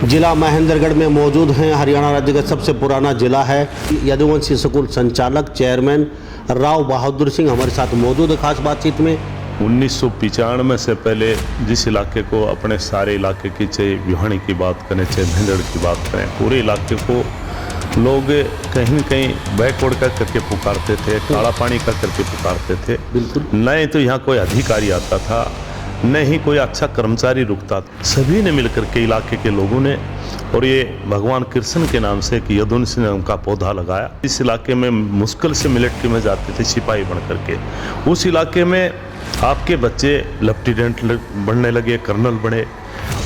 जिला महेंद्रगढ़ में मौजूद हैं। हरियाणा राज्य का सबसे पुराना जिला है। यदुवंशी स्कूल संचालक चेयरमैन राव बहादुर सिंह हमारे साथ मौजूद है खास बातचीत में। 1995 से पहले जिस इलाके को अपने सारे इलाके की, चाहे बिहानी की बात करें चाहे महेंद्रगढ़ की बात करें, पूरे इलाके को लोग कहीं न कहीं बैकवर्ड का करके पुकारते थे, काला पानी का करके पुकारते थे। बिल्कुल। न तो यहाँ कोई अधिकारी आता था, न ही कोई अच्छा कर्मचारी रुकता था। सभी ने मिलकर के इलाके के लोगों ने, और ये भगवान कृष्ण के नाम से कि यदुवंशी नाम का पौधा लगाया। इस इलाके में मुश्किल से मिलिट्री में जाते थे सिपाही बन करके। उस इलाके में आपके बच्चे लेफ्टिनेंट बनने लगे, कर्नल बने,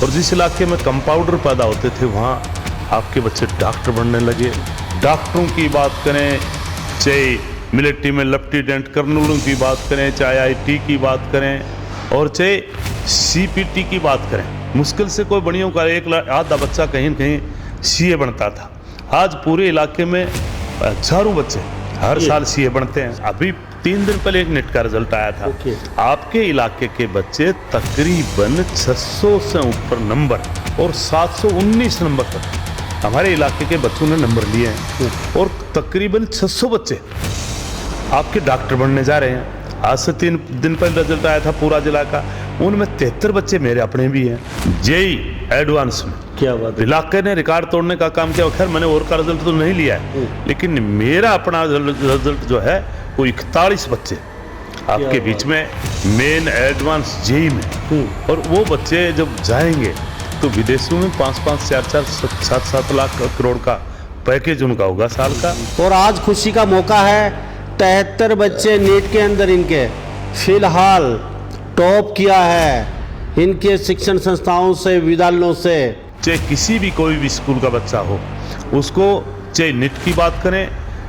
और जिस इलाके में कंपाउंडर पैदा होते थे वहाँ आपके बच्चे डॉक्टर बनने लगे। डॉक्टरों की बात करें, चाहे मिलिट्री में लेफ्टिनेंट कर्नलों की बात करें, चाहे आईटी की बात करें, और चाहे सीपीटी की बात करें, मुश्किल से कोई बढ़ियों का एक आधा बच्चा कहीं न कहीं सीए बनता था। आज पूरे इलाके में हजारों बच्चे हर साल सीए बनते हैं। अभी 3 दिन पहले एक नेट का रिजल्ट आया था। आपके इलाके के बच्चे तकरीबन 600 से ऊपर नंबर और 719 नंबर तक हमारे इलाके के बच्चों ने नंबर लिए हैं, और तकरीबन 600 बच्चे आपके डॉक्टर बनने जा रहे हैं। आज से 3 दिन पहले रिजल्ट आया था पूरा जिला का, उनमें 73 बच्चे मेरे अपने भी हैं। जेई एडवांस में क्या बात है। इलाके ने रिकॉर्ड तोड़ने का काम किया। खैर मैंने और का रिजल्ट तो नहीं लिया है, लेकिन मेरा अपना रिजल्ट जो है वो 41 बच्चे आपके बीच में मेन एडवांस जेई में। और वो बच्चे जब जाएंगे तो विदेशों में 5-5, 4-4, 7-7 लाख करोड़ का पैकेज उनका होगा साल का। और आज खुशी का मौका है, 73 बच्चे नीट के अंदर इनके फिलहाल टॉप किया है इनके शिक्षण संस्थाओं से, विद्यालयों से। चाहे किसी भी कोई भी स्कूल का बच्चा हो, उसको चाहे नीट की बात करें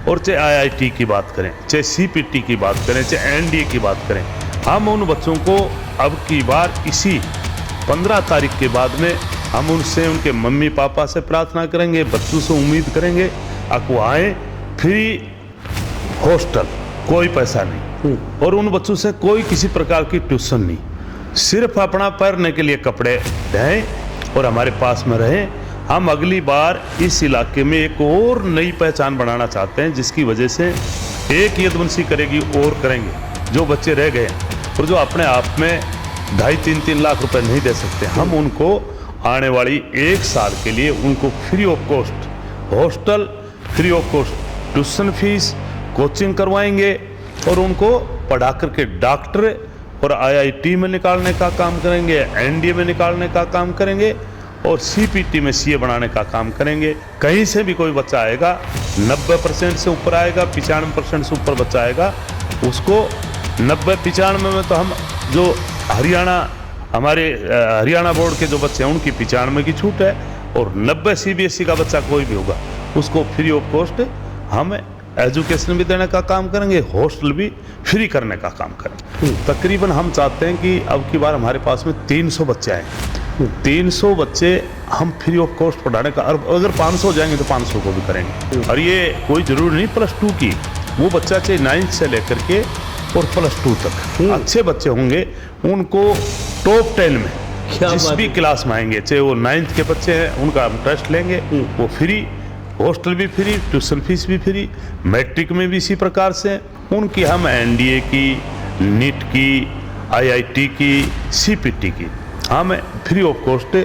और चाहे आईआईटी की बात करें, चाहे सीपीटी की बात करें, चाहे एनडीए की बात करें, हम उन बच्चों को अब की बार इसी 15 तारीख के बाद में हम उनसे, उनके मम्मी पापा से प्रार्थना करेंगे, बच्चों से उम्मीद करेंगे आपको आए, फ्री हॉस्टल, कोई पैसा नहीं, और उन बच्चों से कोई किसी प्रकार की ट्यूशन नहीं, सिर्फ अपना पहनने के लिए कपड़े दें और हमारे पास में रहें। हम अगली बार इस इलाके में एक और नई पहचान बनाना चाहते हैं, जिसकी वजह से एक यदुवंशी करेगी और करेंगे। जो बच्चे रह गए और जो अपने आप में 2.5-3 लाख रुपए नहीं दे सकते, हम उनको आने वाली 1 साल के लिए उनको free of cost hostel, free of cost tuition fees, coaching करवाएंगे, और उनको पढ़ा करके डॉक्टर और आईआईटी में निकालने का काम करेंगे, एनडीए में निकालने का काम करेंगे, और सीपीटी में सीए बनाने का काम करेंगे। कहीं से भी कोई बच्चा आएगा, 90% से ऊपर आएगा, 95% से ऊपर बच्चा आएगा, उसको 90-95 में तो हम जो हरियाणा, हमारे हरियाणा बोर्ड के जो बच्चे हैं उनकी 95 की छूट है, और 90 सीबीएसई का बच्चा कोई भी होगा उसको फ्री ऑफ कॉस्ट हम एजुकेशन भी देने का काम करेंगे, हॉस्टल भी फ्री करने का काम करेंगे। तकरीबन हम चाहते हैं कि अब की बार हमारे पास में 300 बच्चे आए, 300 बच्चे हम फ्री ऑफ कॉस्ट पढ़ाने का, और अगर 500 जाएंगे तो 500 को भी करेंगे। और ये कोई जरूरी नहीं +2 की, वो बच्चा चाहे 9th से लेकर के और +2 तक अच्छे बच्चे होंगे, उनको टॉप 10 में जिस भी क्लास में आएंगे, चाहे वो 9th के बच्चे हैं उनका हम टेस्ट लेंगे, वो फ्री, हॉस्टल भी फ्री, ट्यूशन फीस भी फ्री, मैट्रिक में भी इसी प्रकार से उनकी हम एनडीए की, नीट की, आईआईटी की, सीपीटी की हम फ्री ऑफ कॉस्ट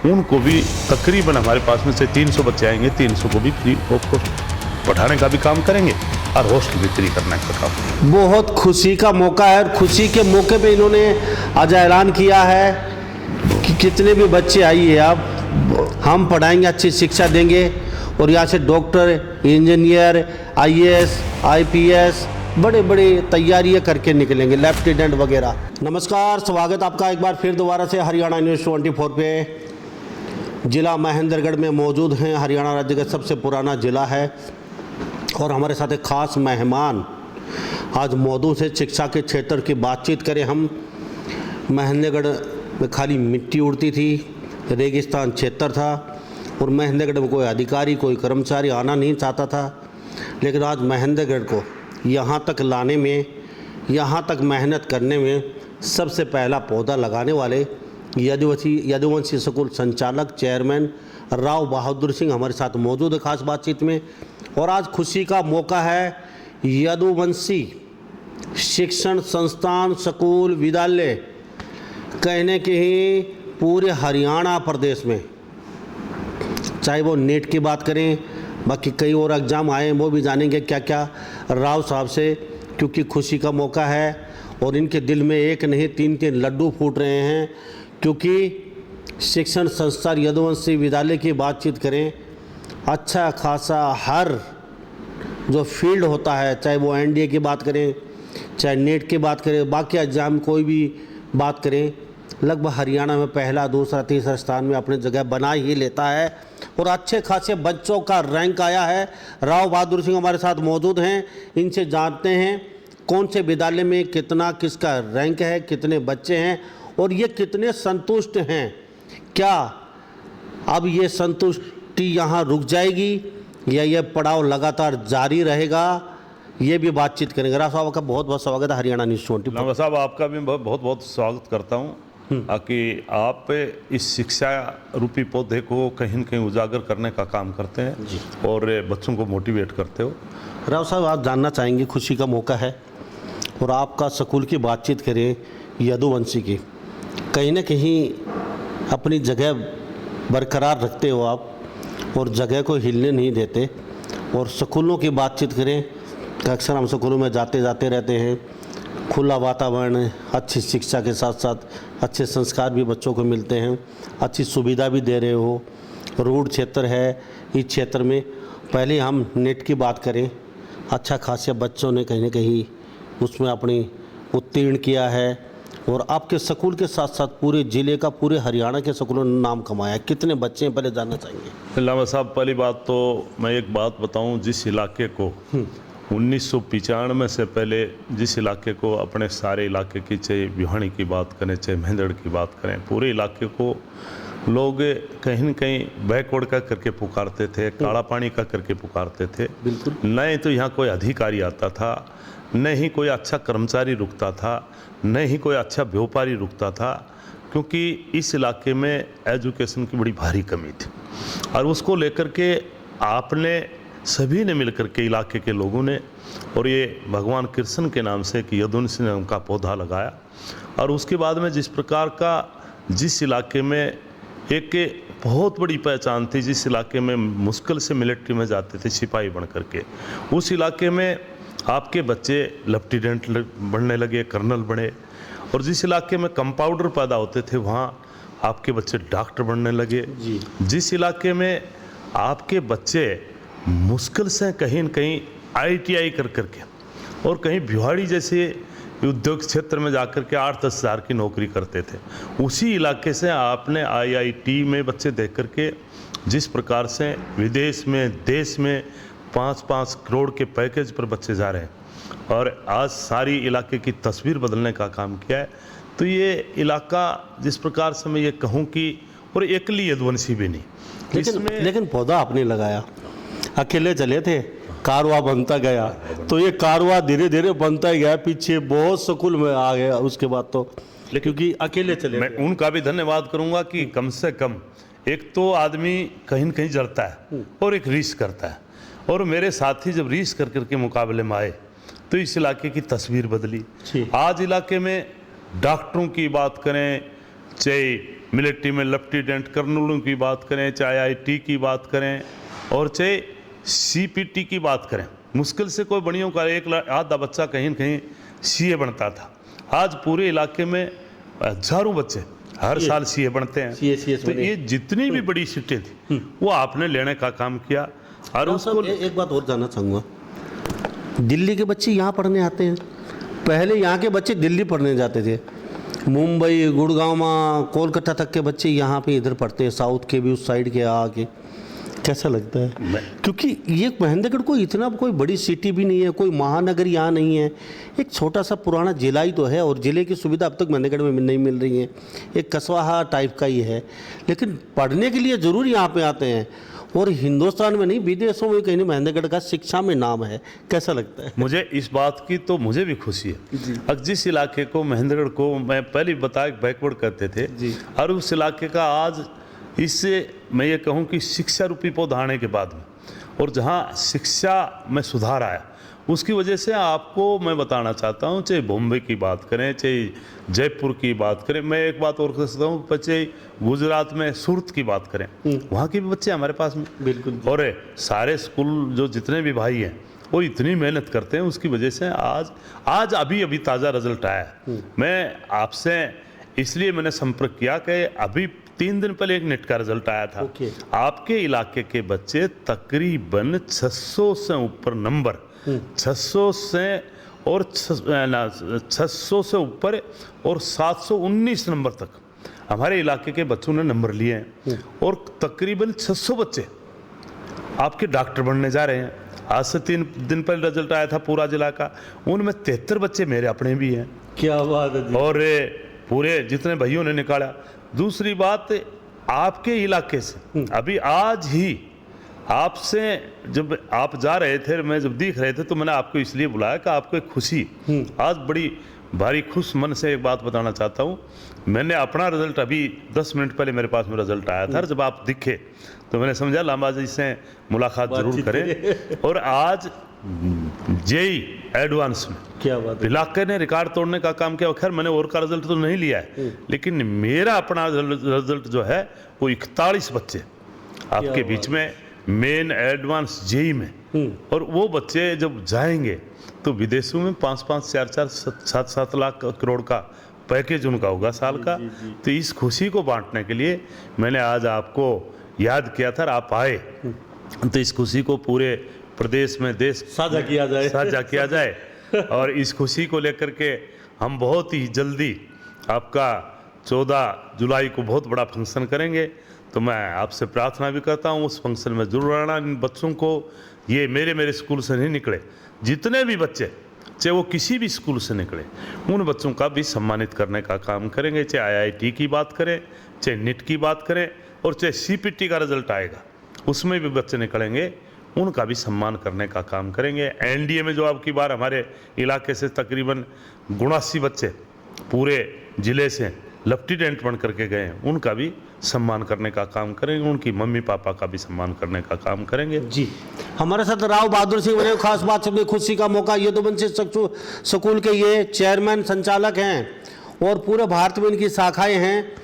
उनको भी, तकरीबन हमारे पास में से 300 बच्चे आएंगे, 300 को भी फ्री ऑफ कॉस्ट पढ़ाने का भी काम करेंगे और हॉस्टल भी फ्री करने का काम। बहुत खुशी का मौका है, और खुशी के मौके पे इन्होंने आज ऐलान किया है कि कितने भी बच्चे आइए आप, हम पढ़ाएंगे, अच्छी शिक्षा देंगे, और यहाँ से डॉक्टर, इंजीनियर, आईएएस, आईपीएस बड़े बड़े तैयारियां करके निकलेंगे, लेफ्टिनेंट वगैरह। नमस्कार, स्वागत आपका एक बार फिर दोबारा से हरियाणा न्यूज़ 24 पे। जिला महेंद्रगढ़ में मौजूद हैं। हरियाणा राज्य का सबसे पुराना जिला है, और हमारे साथ एक खास मेहमान आज मौजूद है। शिक्षा के क्षेत्र की बातचीत करें हम, महेंद्रगढ़ में खाली मिट्टी उड़ती थी, रेगिस्तान क्षेत्र था, और महेंद्रगढ़ में कोई अधिकारी, कोई कर्मचारी आना नहीं चाहता था। लेकिन आज महेंद्रगढ़ को यहाँ तक लाने में, यहाँ तक मेहनत करने में सबसे पहला पौधा लगाने वाले यदुवंशी स्कूल संचालक चेयरमैन राव बहादुर सिंह हमारे साथ मौजूद है खास बातचीत में। और आज खुशी का मौका है, यदुवंशी शिक्षण संस्थान स्कूल विद्यालय कहने के ही पूरे हरियाणा प्रदेश में, चाहे वो नेट की बात करें, बाकी कई और एग्ज़ाम आए हैं वो भी जानेंगे क्या क्या राव साहब से, क्योंकि खुशी का मौका है और इनके दिल में एक नहीं 3-3 लड्डू फूट रहे हैं। क्योंकि शिक्षण संस्थान यदुवंशी विद्यालय की बातचीत करें, अच्छा खासा हर जो फील्ड होता है, चाहे वो एनडीए की बात करें, चाहे नेट की बात करें, बाकी एग्ज़ाम कोई भी बात करें, लगभग हरियाणा में पहला दूसरा तीसरा स्थान में अपनी जगह बना ही लेता है। और अच्छे खासे बच्चों का रैंक आया है। राव बहादुर सिंह हमारे साथ मौजूद हैं, इनसे जानते हैं कौन से विद्यालय में कितना किसका रैंक है, कितने बच्चे हैं और ये कितने संतुष्ट हैं। क्या अब ये संतुष्टि यहाँ रुक जाएगी या ये पड़ाव लगातार जारी रहेगा, ये भी बातचीत करेंगे। राव साहब का बहुत बहुत स्वागत है हरियाणा न्यूज़ 24। नवा साहब आपका भी बहुत बहुत स्वागत करता हूँ कि आप इस शिक्षा रूपी पौधे को कहीं न कहीं उजागर करने का काम करते हैं और बच्चों को मोटिवेट करते हो। राव साहब आप जानना चाहेंगे, खुशी का मौका है और आपका स्कूल की बातचीत करें यदुवंशी की, कहीं ना कहीं अपनी जगह बरकरार रखते हो आप और जगह को हिलने नहीं देते। और स्कूलों की बातचीत करें, अक्सर हम स्कूलों में जाते जाते रहते हैं, खुला वातावरण, अच्छी शिक्षा के साथ साथ अच्छे संस्कार भी बच्चों को मिलते हैं, अच्छी सुविधा भी दे रहे हो। रोड क्षेत्र है, इस क्षेत्र में पहले हम नेट की बात करें, अच्छा खासे बच्चों ने कहीं ना कहीं उसमें अपनी उत्तीर्ण किया है और आपके स्कूल के साथ साथ पूरे ज़िले का, पूरे हरियाणा के स्कूलों ने नाम कमाया। कितने बच्चे हैं पहले जानना चाहेंगे। लामा साहब पहली बात तो मैं एक बात बताऊं, जिस इलाके को 1995 से पहले जिस इलाके को अपने सारे इलाके की, चाहे भिवानी की बात करें चाहे मेहंदड़ की बात करें, पूरे इलाके को लोग कहीं न कहीं बैकवर्ड का करके पुकारते थे, काला पानी का करके पुकारते थे। बिल्कुल। न तो यहाँ कोई अधिकारी आता था, न ही कोई अच्छा कर्मचारी रुकता था, न ही कोई अच्छा व्यापारी रुकता था, क्योंकि इस इलाके में एजुकेशन की बड़ी भारी कमी थी। और उसको लेकर के आपने सभी ने मिलकर के, इलाके के लोगों ने, और ये भगवान कृष्ण के नाम से कि यदुवंशी नाम का पौधा लगाया। और उसके बाद में जिस प्रकार का जिस इलाके में एक बहुत बड़ी पहचान थी, जिस इलाके में मुश्किल से मिलिट्री में जाते थे सिपाही बन करके, उस इलाके में आपके बच्चे लेफ्टिनेंट बनने लगे, कर्नल बने। और जिस इलाके में कंपाउंडर पैदा होते थे, वहाँ आपके बच्चे डॉक्टर बनने लगे। जिस इलाके में आपके बच्चे मुश्किल से कहीं न कहीं ITI कर करके और कहीं भिवाड़ी जैसे उद्योग क्षेत्र में जाकर के 8-10 हज़ार की नौकरी करते थे, उसी इलाके से आपने IIT में बच्चे देख करके जिस प्रकार से विदेश में, देश में 5-5 करोड़ के पैकेज पर बच्चे जा रहे हैं और आज सारी इलाके की तस्वीर बदलने का काम किया है। तो ये इलाका जिस प्रकार से मैं ये कहूँ कि, और एकली यदुवंशी भी नहीं, लेकिन पौधा आपने लगाया, अकेले चले थे, कारवा बनता गया, तो ये कारवा धीरे धीरे बनता ही गया, पीछे बहुत स्कूल में आ गया उसके बाद तो, क्योंकि अकेले चले। मैं उनका भी धन्यवाद करूंगा कि कम से कम एक तो आदमी कहीं न कहीं जड़ता है और एक रीस करता है, और मेरे साथी जब रीस कर करके मुकाबले में आए तो इस इलाके की तस्वीर बदली। आज इलाके में डॉक्टरों की बात करें, चाहे मिलिट्री में लेफ्टिनेंट कर्नलों की बात करें, चाहे IIT की बात करें और चाहे CPT की बात करें, मुश्किल से कोई बढ़ियों का एक आधा बच्चा कहीं न कहीं CA बनता था। आज पूरे इलाके में हजारों बच्चे हर साल CA बनते हैं। तो ये जितनी भी बड़ी सीटें थी वो आपने लेने का काम किया। और उसको एक बात और जानना चाहूँगा, दिल्ली के बच्चे यहाँ पढ़ने आते हैं, पहले यहाँ के बच्चे दिल्ली पढ़ने जाते थे, मुंबई, गुड़गांव, कोलकाता तक के बच्चे यहाँ पे इधर पढ़ते हैं, साउथ के भी उस साइड के आके। कैसा लगता है? क्योंकि ये महेंद्रगढ़ कोई इतना कोई बड़ी सिटी भी नहीं है, कोई महानगर यहाँ नहीं है, एक छोटा सा पुराना जिला ही तो है और ज़िले की सुविधा अब तक महेंद्रगढ़ में नहीं मिल रही है, एक कस्बा टाइप का ही है, लेकिन पढ़ने के लिए ज़रूर यहाँ पे आते हैं। और हिंदुस्तान में नहीं, विदेशों में कहीं महेंद्रगढ़ का शिक्षा में नाम है। कैसा लगता है? मुझे इस बात की तो मुझे भी खुशी है। अब जिस इलाके को, महेंद्रगढ़ को मैं पहले बताया बैकवर्ड कहते थे, और उस इलाके का आज इस मैं ये कहूँ कि शिक्षा रूपी पौधा आने के बाद में, और जहाँ शिक्षा में सुधार आया, उसकी वजह से आपको मैं बताना चाहता हूँ, चाहे बॉम्बे की बात करें, चाहे जयपुर की बात करें, मैं एक बात और कह सकता हूँ, चाहे गुजरात में सूरत की बात करें, वहाँ के भी बच्चे हमारे पास में। बिल्कुल। और सारे स्कूल जो जितने भी भाई हैं वो इतनी मेहनत करते हैं, उसकी वजह से आज अभी ताज़ा रिजल्ट आया है। मैं आपसे इसलिए मैंने संपर्क किया कि अभी 3 दिन पहले एक नेट का रिजल्ट आया था। आपके इलाके के बच्चे तकरीबन 600 से ऊपर नंबर, 600 से और 600 से ऊपर और 719 नंबर तक हमारे इलाके के बच्चों ने नंबर लिए हैं। और तकरीबन 600 बच्चे आपके डॉक्टर बनने जा रहे हैं। आज से 3 दिन पहले रिजल्ट आया था पूरा जिला का, उनमें 73 बच्चे मेरे अपने भी हैं। क्या बात है जी। और पूरे जितने भाइयों ने निकाला। दूसरी बात, आपके इलाके से अभी आज ही आपसे जब आप जा रहे थे, मैं जब दिख रहे थे, तो मैंने आपको इसलिए बुलाया कि आपको एक खुशी, आज बड़ी भारी खुश मन से एक बात बताना चाहता हूँ। मैंने अपना रिजल्ट अभी 10 मिनट पहले मेरे पास में रिजल्ट आया था, जब आप दिखे तो मैंने समझा लांबा जी से मुलाकात जरूर करें। और आज जेई एडवांस में क्या बात है, इलाके ने रिकॉर्ड तोड़ने का काम किया। खैर मैंने और का रिजल्ट तो नहीं लिया है, लेकिन मेरा अपना रिजल्ट जो है वो 41 बच्चे आपके बीच में मेन एडवांस जेई में। और वो बच्चे जब जाएंगे तो विदेशों में 5-5, 4-4, 7-7 लाख करोड़ का पैकेज उनका होगा साल का। तो इस खुशी को बांटने के लिए मैंने आज आपको याद किया था और आप आए, तो इस खुशी को पूरे प्रदेश में देश साझा किया जाए। और इस खुशी को लेकर के हम बहुत ही जल्दी आपका 14 जुलाई को बहुत बड़ा फंक्शन करेंगे। तो मैं आपसे प्रार्थना भी करता हूँ उस फंक्शन में जरूर आना। इन बच्चों को, ये मेरे स्कूल से नहीं निकले, जितने भी बच्चे चाहे वो किसी भी स्कूल से निकले, उन बच्चों का भी सम्मानित करने का काम करेंगे। चाहे IIT की बात करें, चाहे NET की बात करें, और चाहे CPT का रिजल्ट आएगा उसमें भी बच्चे निकलेंगे, उनका भी सम्मान करने का काम करेंगे। NDA में जो आपकी बार हमारे इलाके से तकरीबन 79 बच्चे पूरे ज़िले से लेफ्टिनेंट बन करके गए हैं, उनका भी सम्मान करने का काम करेंगे, उनकी मम्मी पापा का भी सम्मान करने का काम करेंगे। जी, हमारे साथ राव बहादुर सिंह बने। खास बात सबसे खुशी का मौका, यदुवंशी स्कूल के ये चेयरमैन संचालक हैं और पूरे भारत में इनकी शाखाएं हैं।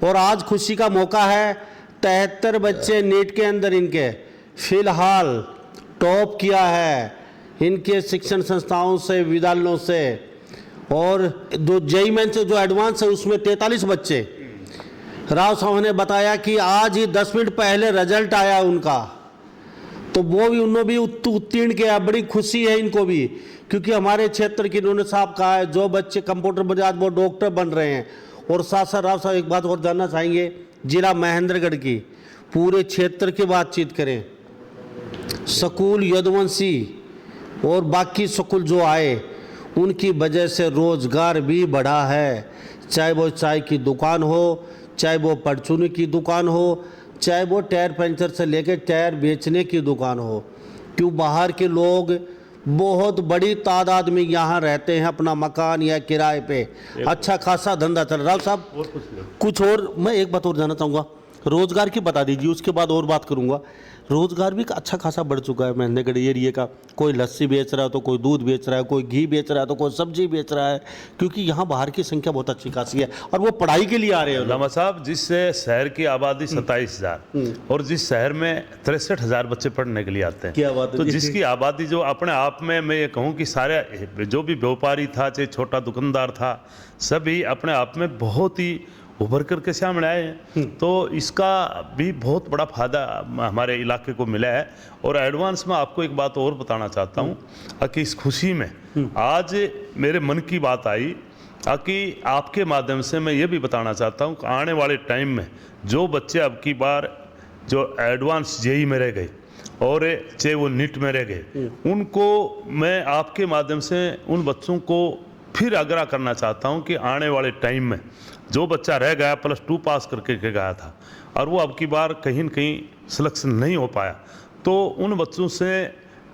और आज खुशी का मौका है, 73 बच्चे नीट के अंदर इनके फिलहाल टॉप किया है इनके शिक्षण संस्थाओं से, विद्यालयों से। और दो जेईई मेन से जो एडवांस है उसमें 43 बच्चे। राव साहब ने बताया कि आज ही 10 मिनट पहले रिजल्ट आया उनका, तो वो भी उन्होंने भी उत्तीर्ण किया। बड़ी खुशी है इनको भी, क्योंकि हमारे क्षेत्र की इन्होंने साहब कहा है जो बच्चे कंप्यूटर बजाज वो डॉक्टर बन रहे हैं। और साथ साथ राव साहब एक बात और जानना चाहेंगे, जिला महेंद्रगढ़ की पूरे क्षेत्र की बातचीत करें, स्कूल यदुवंशी और बाकी स्कूल जो आए उनकी वजह से रोज़गार भी बढ़ा है। चाहे वो चाय की दुकान हो, चाहे वो परचूनी की दुकान हो, चाहे वो टायर पंचर से लेकर टायर बेचने की दुकान हो। क्यों बाहर के लोग बहुत बड़ी तादाद में यहाँ रहते हैं, अपना मकान या किराए पे, अच्छा खासा धंधा चल रहा है। साहब कुछ और मैं एक बात और जानना चाहूँगा, रोज़गार की बता दीजिए, उसके बाद और बात करूँगा। रोज़गार भी अच्छा खासा बढ़ चुका है महेंद्रगढ़ एरिया का। कोई लस्सी बेच रहा है तो कोई दूध बेच रहा है, कोई घी बेच रहा है तो कोई सब्जी बेच रहा है, क्योंकि यहाँ बाहर की संख्या बहुत अच्छी खासी है और वो पढ़ाई के लिए आ रहे हैं। लामा साहब, जिस शहर की आबादी 27,000 और जिस शहर में 63,000 बच्चे पढ़ने के लिए आते हैं, क्या बात है, तो जिसकी आबादी जो अपने आप में मैं ये कहूँ कि सारे जो भी व्यापारी था, चाहे छोटा दुकानदार था, सभी अपने आप में बहुत ही उभर करके सामने आए हैं। तो इसका भी बहुत बड़ा फायदा हमारे इलाके को मिला है। और एडवांस में आपको एक बात और बताना चाहता हूँ कि इस खुशी में आज मेरे मन की बात आई कि आपके माध्यम से मैं ये भी बताना चाहता हूँ कि आने वाले टाइम में जो बच्चे अब की बार जो एडवांस जेईई में रह गए और चाहे वो नीट में रह गए, उनको मैं आपके माध्यम से उन बच्चों को फिर आग्रह करना चाहता हूं कि आने वाले टाइम में जो बच्चा रह गया, +2 पास करके गया था और वो अब की बार कहीं न कहीं सिलेक्शन नहीं हो पाया, तो उन बच्चों से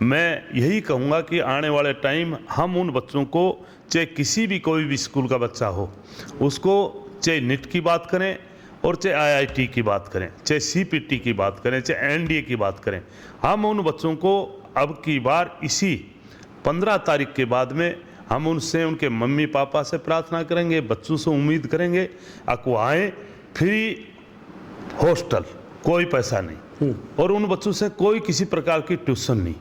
मैं यही कहूँगा कि आने वाले टाइम हम उन बच्चों को, चाहे किसी भी कोई भी स्कूल का बच्चा हो, उसको चाहे नीट की बात करें और चाहे आईआईटी की बात करें, चाहे सीपीटी की बात करें, चाहे एनडीए की बात करें, हम उन बच्चों को अब की बार इसी 15 तारीख के बाद में हम उनसे, उनके मम्मी पापा से प्रार्थना करेंगे, बच्चों से उम्मीद करेंगे आपको आए, फ्री हॉस्टल, कोई पैसा नहीं, और उन बच्चों से कोई किसी प्रकार की ट्यूशन नहीं,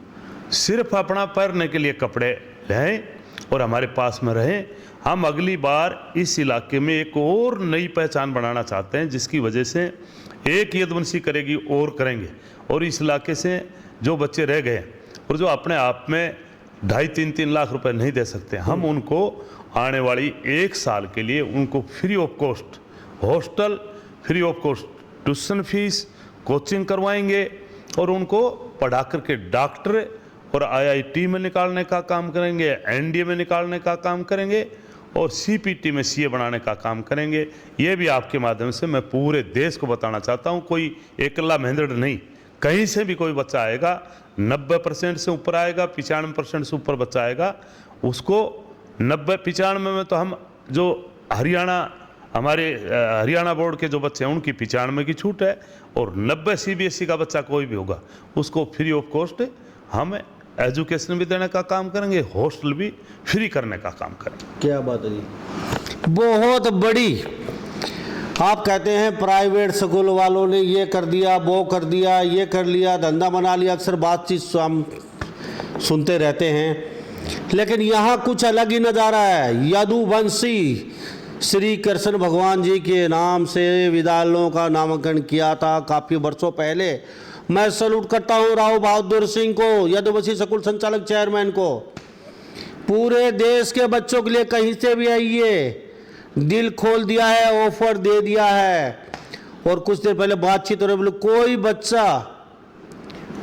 सिर्फ अपना पहनने के लिए कपड़े लें और हमारे पास में रहें। हम अगली बार इस इलाके में एक और नई पहचान बनाना चाहते हैं, जिसकी वजह से एक यदुवंशी करेगी और करेंगे, और इस इलाके से जो बच्चे रह गए और जो अपने आप में 2.5-3 लाख रुपए नहीं दे सकते, हम उनको आने वाली 1 साल के लिए उनको free of cost hostel, free of cost tuition fees, coaching करवाएंगे और उनको पढ़ा करके डॉक्टर और आईआईटी में निकालने का काम करेंगे, एनडीए में निकालने का काम करेंगे और सीपीटी में सीए बनाने का काम करेंगे। ये भी आपके माध्यम से मैं पूरे देश को बताना चाहता हूँ, कोई एकला महेंद्र नहीं, कहीं से भी कोई बच्चा आएगा 90% से ऊपर आएगा, 95% से ऊपर बच्चा आएगा, उसको 90-95 में तो हम जो हरियाणा, हमारे हरियाणा बोर्ड के जो बच्चे हैं उनकी 95 की छूट है, और 90 सीबीएसई का बच्चा कोई भी होगा उसको फ्री ऑफ कॉस्ट हम एजुकेशन भी देने का काम करेंगे, हॉस्टल भी फ्री करने का काम करेंगे। क्या बात है जी, बहुत बड़ी। आप कहते हैं प्राइवेट स्कूल वालों ने ये कर दिया, वो कर दिया, ये कर लिया, धंधा बना लिया, अक्सर बातचीत हम सुनते रहते हैं, लेकिन यहाँ कुछ अलग ही नज़ारा है। यदुवंशी श्री कृष्ण भगवान जी के नाम से विद्यालयों का नामकरण किया था काफ़ी वर्षों पहले। मैं सैल्यूट करता हूँ राव बहादुर सिंह को, यदुवंशी स्कूल संचालक चेयरमैन को। पूरे देश के बच्चों के लिए कहीं से भी आइए, दिल खोल दिया है, ऑफर दे दिया है। और कुछ देर पहले बातचीत हो रही, बोले कोई बच्चा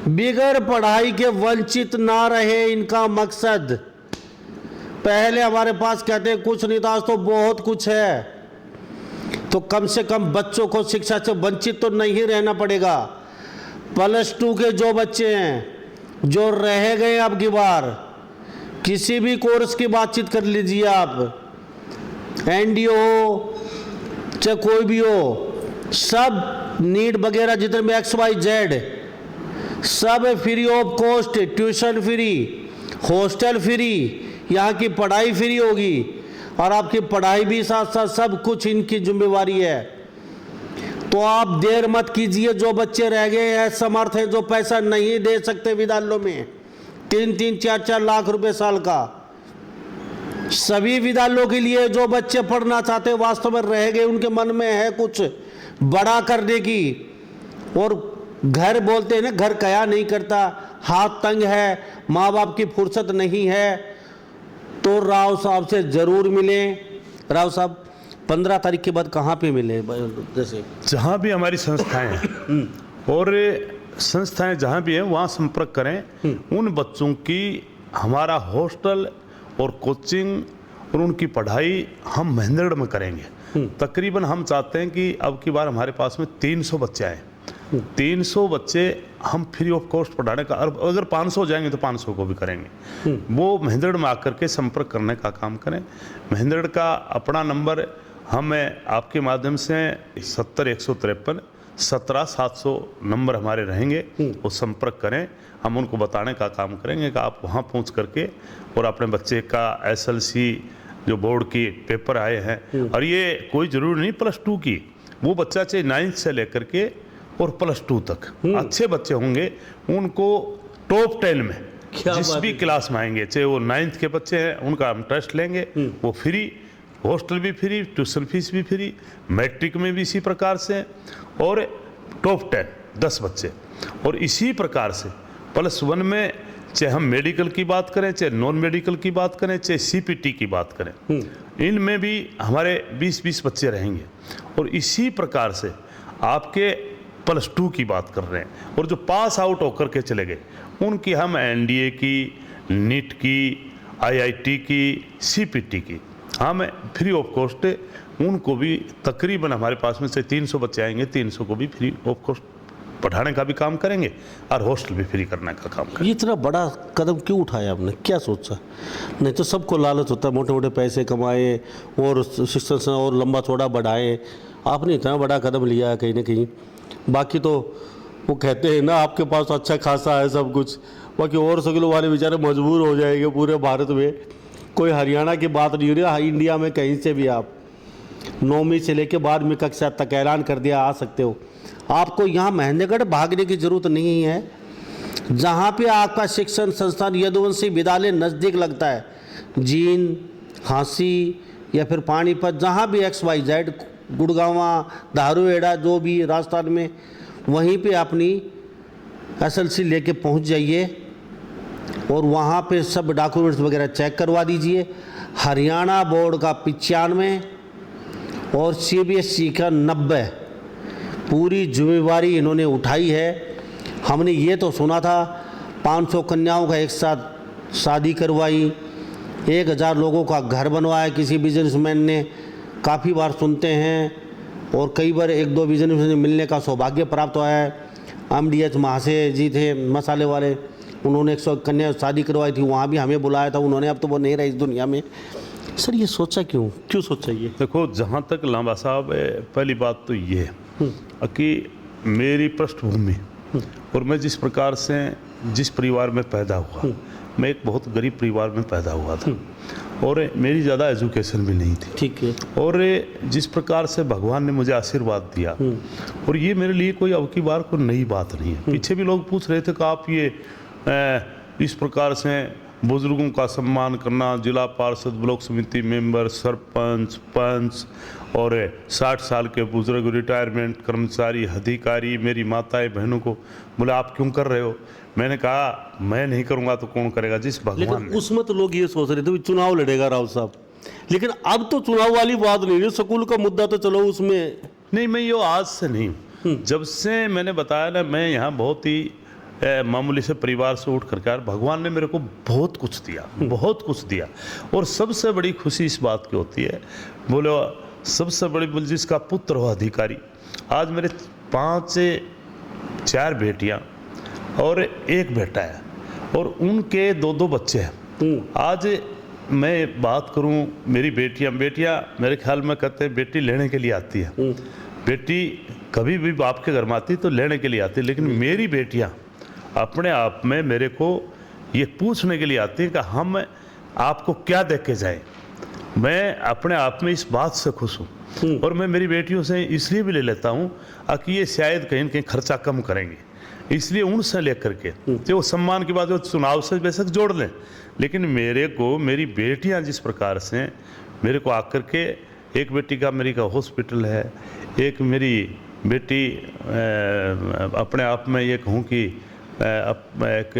बिगैर पढ़ाई के वंचित ना रहे, इनका मकसद। पहले हमारे पास कहते हैं कुछ नहीं था, आज तो बहुत कुछ है, तो कम से कम बच्चों को शिक्षा से वंचित तो नहीं रहना पड़ेगा। +2 के जो बच्चे हैं जो रह गए अब की बार, किसी भी कोर्स की बातचीत कर लीजिए आप, एनडीओ हो चाहे कोई भी हो, सब नीट वगैरह जितने भी XYZ सब free of cost, tuition free, hostel free, यहाँ की पढ़ाई फ्री होगी, और आपकी पढ़ाई भी साथ साथ सब कुछ इनकी जिम्मेवारी है। तो आप देर मत कीजिए, जो बच्चे रह गए हैं समर्थ हैं, जो पैसा नहीं दे सकते विद्यालयों में 3-3, 4-4 लाख रुपए साल का, सभी विद्यालयों के लिए जो बच्चे पढ़ना चाहते हैं, वास्तव में रह गए, उनके मन में है कुछ बड़ा करने की, और घर बोलते हैं ना, घर कया नहीं करता, हाथ तंग है, माँ बाप की फुर्सत नहीं है, तो राव साहब से जरूर मिलें। राव साहब 15 तारीख के बाद कहाँ पे मिले? जैसे जहाँ भी हमारी संस्थाएं हैं और संस्थाएं जहाँ भी हैं वहाँ संपर्क करें। उन बच्चों की हमारा हॉस्टल और कोचिंग और उनकी पढ़ाई हम महेंद्रगढ़ में करेंगे। तकरीबन हम चाहते हैं कि अब की बार हमारे पास में 300 बच्चे आए, 300 बच्चे हम फ्री ऑफ कॉस्ट पढ़ाने का, अगर 500 जाएंगे तो 500 को भी करेंगे। वो महेंद्रगढ़ में आकर के संपर्क करने का काम करें। महेंद्रगढ़ का अपना नंबर हमें आपके माध्यम से 70-153 17-700 नंबर हमारे रहेंगे, वो संपर्क करें। हम उनको बताने का काम करेंगे कि आप वहाँ पहुँच करके और अपने बच्चे का SLC जो बोर्ड की पेपर आए हैं, और ये कोई ज़रूरी नहीं +2 की, वो बच्चा चाहे 9th से लेकर के और +2 तक अच्छे बच्चे होंगे, उनको टॉप 10 में जिस भी क्लास में आएंगे, चाहे वो 9th के बच्चे हैं, उनका हम टेस्ट लेंगे, वो फ्री, हॉस्टल भी फ्री, ट्यूशन फीस भी फ्री, मैट्रिक में भी इसी प्रकार से, और टॉप 10 बच्चे। और इसी प्रकार से +1 में चाहे हम मेडिकल की बात करें, चाहे नॉन मेडिकल की बात करें, चाहे CPT की बात करें, इनमें भी हमारे 20-20 बच्चे रहेंगे। और इसी प्रकार से आपके +2 की बात कर रहे हैं, और जो पास आउट होकर के चले गए उनकी हम NDA की, नीट की, IIT की, CPT की हम फ्री ऑफ कॉस्ट उनको भी, तकरीबन हमारे पास में से 300 बच्चे आएंगे, 300 को भी फ्री ऑफ कॉस्ट पढ़ाने का भी काम करेंगे और हॉस्टल भी फ्री करने का काम करेंगे। ये इतना बड़ा कदम क्यों उठाया आपने, क्या सोचा? नहीं तो सबको लालच होता है, मोटे मोटे पैसे कमाए और शिक्षण से और लंबा चौड़ा बढ़ाए, आपने इतना बड़ा कदम लिया है कहीं ना कहीं। बाकी तो वो कहते हैं ना, आपके पास अच्छा खासा है सब कुछ, बाकी और सगलों वाले बेचारे मजबूर हो जाएंगे पूरे भारत में। कोई हरियाणा की बात नहीं हो रही, इंडिया में कहीं से भी आप 9वीं से लेकर 12वीं कक्षा तक ऐलान कर दिया, आ सकते हो। आपको यहाँ महेंद्रगढ़ भागने की ज़रूरत नहीं है, जहाँ पे आपका शिक्षण संस्थान यदुवंशी विद्यालय नज़दीक लगता है, जींद, झांसी या फिर पानीपत, जहाँ भी XYZ, गुड़गांवा, धारूहेड़ा, जो भी राजस्थान में, वहीं पे अपनी SLC लेके पहुँच जाइए और वहाँ पे सब डॉक्यूमेंट्स वगैरह चेक करवा दीजिए। हरियाणा बोर्ड का 95 और CBSE का 90 पूरी जिम्मेवारी इन्होंने उठाई है। हमने ये तो सुना था 500 कन्याओं का एक साथ शादी करवाई, 1000 लोगों का घर बनवाया किसी बिजनेसमैन ने, काफ़ी बार सुनते हैं और कई बार 1-2 बिजनेसमैन से मिलने का सौभाग्य प्राप्त हुआ है। MDH महाशय जी थे मसाले वाले, उन्होंने 100 कन्या शादी करवाई थी, वहाँ भी हमें बुलाया था उन्होंने, अब तो वो नहीं रहे इस दुनिया में। सर ये सोचा क्यों सोचा ये? देखो, जहाँ तक लांबा साहब, पहली बात तो ये है कि मेरी पृष्ठभूमि और मैं जिस प्रकार से जिस परिवार में पैदा हुआ, मैं एक बहुत गरीब परिवार में पैदा हुआ था और मेरी ज़्यादा एजुकेशन भी नहीं थी। ठीक है। और जिस प्रकार से भगवान ने मुझे आशीर्वाद दिया, और ये मेरे लिए कोई अब की बार कोई नई बात नहीं है। पीछे भी लोग पूछ रहे थे कि आप ये इस प्रकार से बुजुर्गों का सम्मान करना, जिला पार्षद, ब्लॉक समिति मेंबर, सरपंच, पंच और 60 साल के बुजुर्ग, रिटायरमेंट कर्मचारी, अधिकारी, मेरी माताएं बहनों को बोले आप क्यों कर रहे हो? मैंने कहा मैं नहीं करूंगा तो कौन करेगा, जिस भगवान ने। उसमें तो लोग ये सोच रहे थे चुनाव लड़ेगा राव साहब, लेकिन अब तो चुनाव वाली बात नहीं है, स्कूल का मुद्दा तो चलो उसमें नहीं, मैं ये आज से नहीं, जब से मैंने बताया ना, मैं यहाँ बहुत ही मामूली से परिवार से उठ करके, भगवान ने मेरे को बहुत कुछ दिया, बहुत कुछ दिया। और सबसे बड़ी खुशी इस बात की होती है, बोलो सबसे बड़ी बोल जिसका पुत्र हो अधिकारी। आज मेरे 5 से 4 बेटियां और 1 बेटा है और उनके 2-2 बच्चे हैं। आज मैं बात करूं, मेरी बेटियां मेरे ख्याल में कहते हैं बेटी लेने के लिए आती है, बेटी कभी भी बाप के घर में आती तो लेने के लिए आती है, लेकिन मेरी बेटियां अपने आप में मेरे को ये पूछने के लिए आती है कि हम आपको क्या दे के जाएं। मैं अपने आप में इस बात से खुश हूँ और मैं मेरी बेटियों से इसलिए भी ले लेता हूँ कि ये शायद कहीं न कहीं खर्चा कम करेंगे, इसलिए उनसे लेकर के जो सम्मान की बात है चुनाव से बेशक जोड़ लें, लेकिन मेरे को मेरी बेटियाँ जिस प्रकार से मेरे को आकर के, एक बेटी का मेरी का हॉस्पिटल है, एक मेरी बेटी अपने आप में ये कहूँ कि एक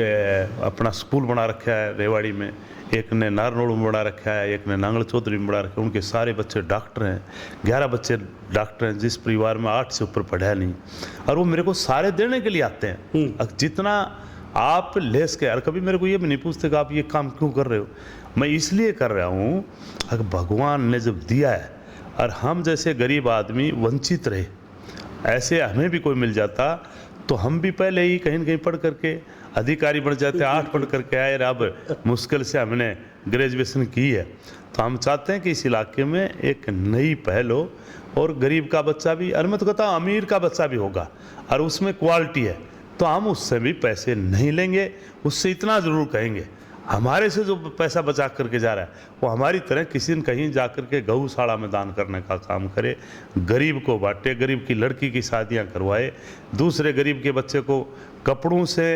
अपना स्कूल बना रखा है रेवाड़ी में, एक ने नारनौल में बना रखा है, एक ने नांगल चौधरी में बना रखा है। उनके सारे बच्चे डॉक्टर हैं, 11 बच्चे डॉक्टर हैं, जिस परिवार में 8 से ऊपर पढ़ा नहीं, और वो मेरे को सारे देने के लिए आते हैं। जितना आप ले सके, और कभी मेरे को ये भी नहीं पूछते कि आप ये काम क्यों कर रहे हो। मैं इसलिए कर रहा हूँ अगर भगवान ने जब दिया है और हम जैसे गरीब आदमी वंचित रहे, ऐसे हमें भी कोई मिल जाता तो हम भी पहले ही कहीं न कहीं पढ़ करके अधिकारी बन जाते। 8 पढ़ करके आए, अब मुश्किल से हमने ग्रेजुएशन की है, तो हम चाहते हैं कि इस इलाके में एक नई पहल हो और गरीब का बच्चा भी, और मैं तो कहता हूँ अमीर का बच्चा भी होगा और उसमें क्वालिटी है, तो हम उससे भी पैसे नहीं लेंगे। उससे इतना ज़रूर कहेंगे हमारे से जो पैसा बचा करके जा रहा है वो हमारी तरह किसी न कहीं जा कर के गौशाला में दान करने का काम करे, गरीब को बांटे, गरीब की लड़की की शादियां करवाए, दूसरे गरीब के बच्चे को कपड़ों से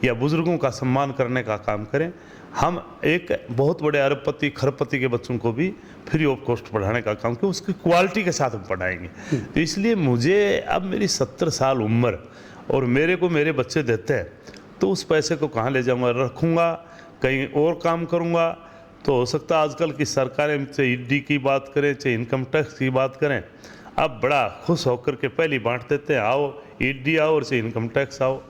या बुज़ुर्गों का सम्मान करने का काम करें। हम एक बहुत बड़े अरबपति खरबपति के बच्चों को भी फ्री ऑफ कॉस्ट पढ़ाने का काम करें, उसकी क्वालिटी के साथ हम पढ़ाएंगे। तो इसलिए मुझे अब मेरी 70 साल उम्र और मेरे को मेरे बच्चे देते हैं, तो उस पैसे को कहाँ ले जाऊँगा, रखूँगा कहीं और काम करूँगा। तो हो सकता है आजकल की सरकारें, चाहे ईडी की बात करें चाहे इनकम टैक्स की बात करें, अब बड़ा खुश होकर के पहले बांट देते हैं, आओ ईडी आओ और चाहे इनकम टैक्स आओ,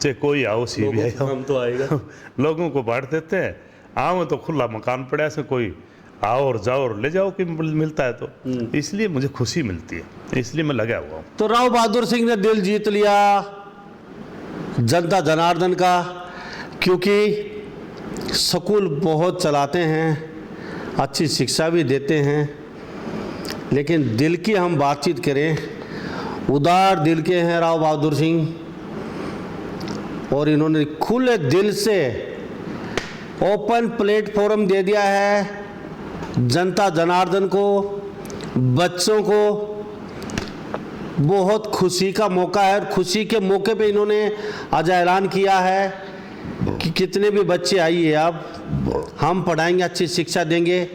चाहे कोई आओ सीबीआई आओ, हम तो आएगा लोगों को बांट देते हैं। आओ तो खुला मकान पड़ा से कोई आओ और जाओ और ले जाओ कि मिलता है, तो इसलिए मुझे खुशी मिलती है, इसलिए मैं लगा हुआ हूँ। तो राव बहादुर सिंह ने दिल जीत लिया, जनता जनार्दन का, क्योंकि स्कूल बहुत चलाते हैं, अच्छी शिक्षा भी देते हैं, लेकिन दिल की हम बातचीत करें, उदार दिल के हैं राव बहादुर सिंह, और इन्होंने खुले दिल से ओपन प्लेटफॉर्म दे दिया है जनता जनार्दन को, बच्चों को। बहुत खुशी का मौका है, और खुशी के मौके पे इन्होंने आज ऐलान किया है कि कितने भी बच्चे आइए आप, हम पढ़ाएंगे, अच्छी शिक्षा देंगे,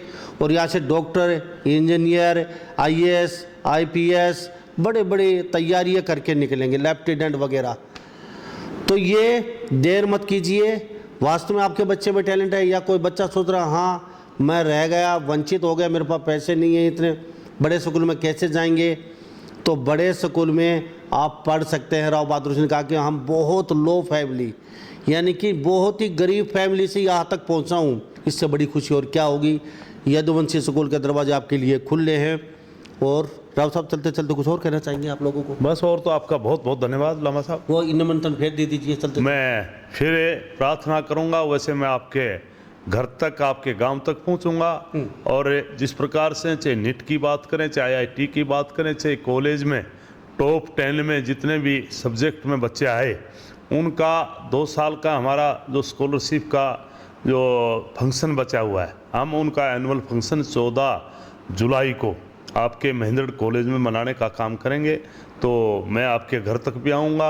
और यहाँ से डॉक्टर, इंजीनियर, आईएएस, आईपीएस बड़े बड़े तैयारियां करके निकलेंगे, लेफ्टिनेंट वगैरह। तो ये देर मत कीजिए, वास्तव में आपके बच्चे में टैलेंट है, या कोई बच्चा सोच रहा हाँ मैं रह गया, वंचित हो गया, मेरे पास पैसे नहीं है, इतने बड़े स्कूल में कैसे जाएंगे, तो बड़े स्कूल में आप पढ़ सकते हैं। राव बहादुर सिंह ने कहा कि हम बहुत लो फैमिली, यानी कि बहुत ही गरीब फैमिली से यहाँ तक पहुँचा हूँ, इससे बड़ी खुशी और क्या होगी। यदुवंशी स्कूल के दरवाजे आपके लिए खुले हैं। और राव साहब चलते चलते कुछ और कहना चाहेंगे आप लोगों को? बस और तो आपका बहुत बहुत धन्यवाद लामा साहब। वो निमंत्रण फिर दे दीजिए चलते। मैं फिर प्रार्थना करूंगा, वैसे मैं आपके घर तक, आपके गांव तक पहुंचूंगा, और जिस प्रकार से चाहे नीट की बात करें, चाहे आईआईटी की बात करें, चाहे कॉलेज में टॉप 10 में जितने भी सब्जेक्ट में बच्चे आए, उनका 2 साल का हमारा जो स्कॉलरशिप का जो फंक्शन बचा हुआ है, हम उनका एनुअल फंक्शन 14 जुलाई को आपके महेंद्रगढ़ कॉलेज में मनाने का काम करेंगे। तो मैं आपके घर तक भी आऊँगा,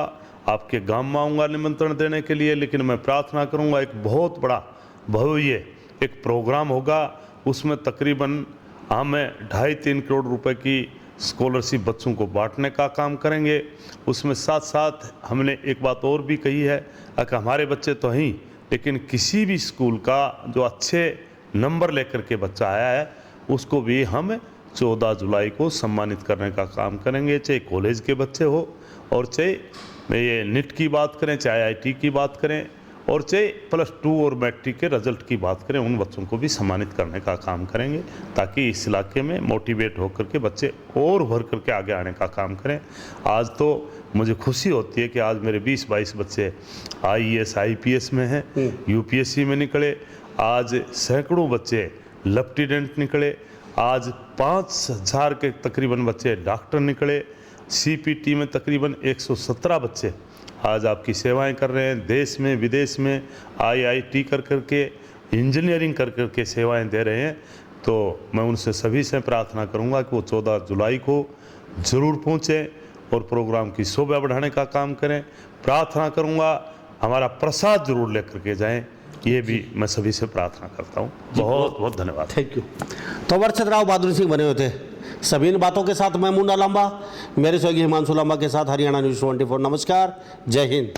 आपके गांव में आऊँगा निमंत्रण देने के लिए, लेकिन मैं प्रार्थना करूँगा एक बहुत बड़ा भव्य एक प्रोग्राम होगा, उसमें तकरीबन हम 2.5-3 करोड़ रुपए की स्कॉलरशिप बच्चों को बांटने का काम करेंगे। उसमें साथ साथ हमने एक बात और भी कही है कि हमारे बच्चे तो हैं, लेकिन किसी भी स्कूल का जो अच्छे नंबर लेकर के बच्चा आया है, उसको भी हम 14 जुलाई को सम्मानित करने का काम करेंगे, चाहे कॉलेज के बच्चे हो, और चाहे ये नीट की बात करें, चाहे आईआईटी की बात करें, और चाहे +2 और मैट्रिक के रिजल्ट की बात करें, उन बच्चों को भी सम्मानित करने का काम करेंगे, ताकि इस इलाके में मोटिवेट होकर के बच्चे और भर करके आगे आने का काम करें। आज तो मुझे खुशी होती है कि आज मेरे 20-22 बच्चे आईएएस आईपीएस में हैं, यूपीएससी में निकले, आज सैकड़ों बच्चे लेफ्टिनेंट निकले, आज 5000 के तकरीबन बच्चे डॉक्टर निकले, सीपीटी में तकरीबन 117 बच्चे आज आपकी सेवाएं कर रहे हैं, देश में विदेश में आईआईटी कर करके, इंजीनियरिंग कर करके सेवाएं दे रहे हैं। तो मैं उनसे सभी से प्रार्थना करूंगा कि वो 14 जुलाई को ज़रूर पहुँचें और प्रोग्राम की शोभा बढ़ाने का काम करें। प्रार्थना करूंगा हमारा प्रसाद जरूर लेकर के जाएं, ये भी मैं सभी से प्रार्थना करता हूँ। बहुत बहुत धन्यवाद। Thank you. तो वर्षद राव बहादुर सिंह बने हुए थे। सभी इन बातों के साथ मैं मुन्ना लांबा, मेरे सहयोगी हिमांशु लांबा के साथ हरियाणा न्यूज़ 24। नमस्कार, जय हिंद।